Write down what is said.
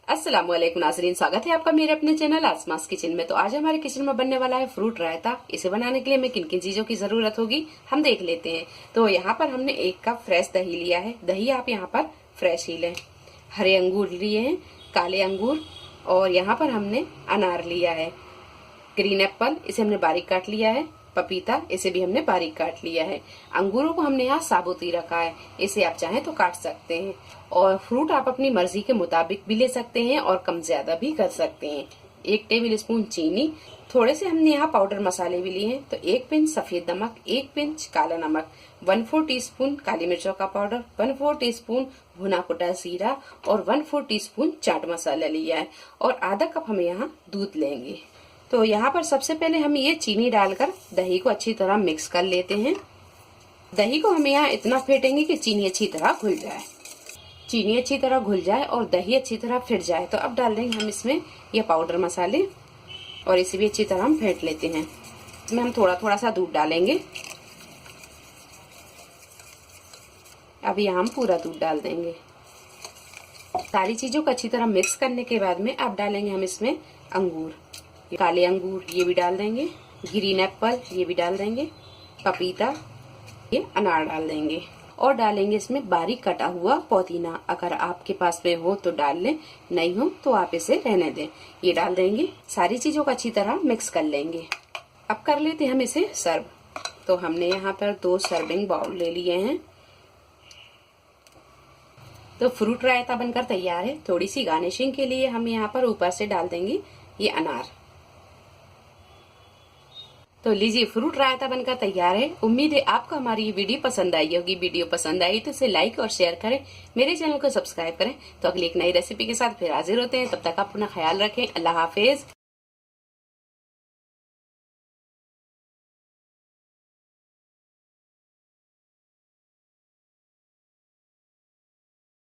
अस्सलाम वालेकुम नाज़रीन, स्वागत है आपका मेरे अपने चैनल आसमास किचन में। तो आज हमारे किचन में बनने वाला है फ्रूट रायता। इसे बनाने के लिए हमें किन किन चीजों की जरूरत होगी हम देख लेते हैं। तो यहाँ पर हमने 1 कप फ्रेश दही लिया है। दही आप यहाँ पर फ्रेश ही लें। हरे अंगूर लिए हैं, काले अंगूर, और यहाँ पर हमने अनार लिया है। ग्रीन एप्पल, इसे हमने बारीक काट लिया है। पपीता, इसे भी हमने बारीक काट लिया है। अंगूरों को हमने यहाँ साबुत ही रखा है, इसे आप चाहें तो काट सकते हैं। और फ्रूट आप अपनी मर्जी के मुताबिक भी ले सकते हैं और कम ज्यादा भी कर सकते हैं। 1 टेबल स्पून चीनी, थोड़े से हमने यहाँ पाउडर मसाले भी लिए हैं। तो 1 पिंच सफेद नमक, 1 पिंच काला नमक, 1/4 टीस्पून काली मिर्चों का पाउडर, 1/4 टीस्पून भुना कुटा जीरा और 1/4 टीस्पून चाट मसाला लिया है। और आधा कप हम यहाँ दूध लेंगे। तो यहाँ पर सबसे पहले हम ये चीनी डालकर दही को अच्छी तरह मिक्स कर लेते हैं। दही को हम यहाँ इतना फेंटेंगे कि चीनी अच्छी तरह घुल जाए। चीनी अच्छी तरह घुल जाए और दही अच्छी तरह फिट जाए तो अब डाल देंगे हम इसमें ये पाउडर मसाले और इसे भी अच्छी तरह हम फेंट लेते हैं। इसमें हम थोड़ा थोड़ा सा दूध डालेंगे। अब यहाँ हम पूरा दूध डाल देंगे। सारी चीजों को अच्छी तरह मिक्स करने के बाद में अब डालेंगे हम इसमें अंगूर, काले अंगूर ये भी डाल देंगे, ग्रीन एप्पल ये भी डाल देंगे, पपीता, ये अनार डाल देंगे और डालेंगे इसमें बारीक कटा हुआ पुदीना। अगर आपके पास में हो तो डाल लें, नहीं हो तो आप इसे रहने दें। ये डाल देंगे। सारी चीजों को अच्छी तरह मिक्स कर लेंगे। अब कर लेते हैं हम इसे सर्व। तो हमने यहाँ पर 2 सर्विंग बाउल ले लिए हैं। तो फ्रूट रायता बनकर तैयार है। थोड़ी सी गार्निशिंग के लिए हम यहाँ पर ऊपर से डाल देंगे ये अनार। तो लीजिए, फ्रूट रायता बनकर तैयार है। उम्मीद है आपको हमारी ये वीडियो पसंद आई होगी। वीडियो पसंद आई तो इसे लाइक और शेयर करें, मेरे चैनल को सब्सक्राइब करें। तो अगली एक नई रेसिपी के साथ फिर हाजिर होते हैं। तब तक आप अपना ख्याल रखें। अल्लाह हाफिज।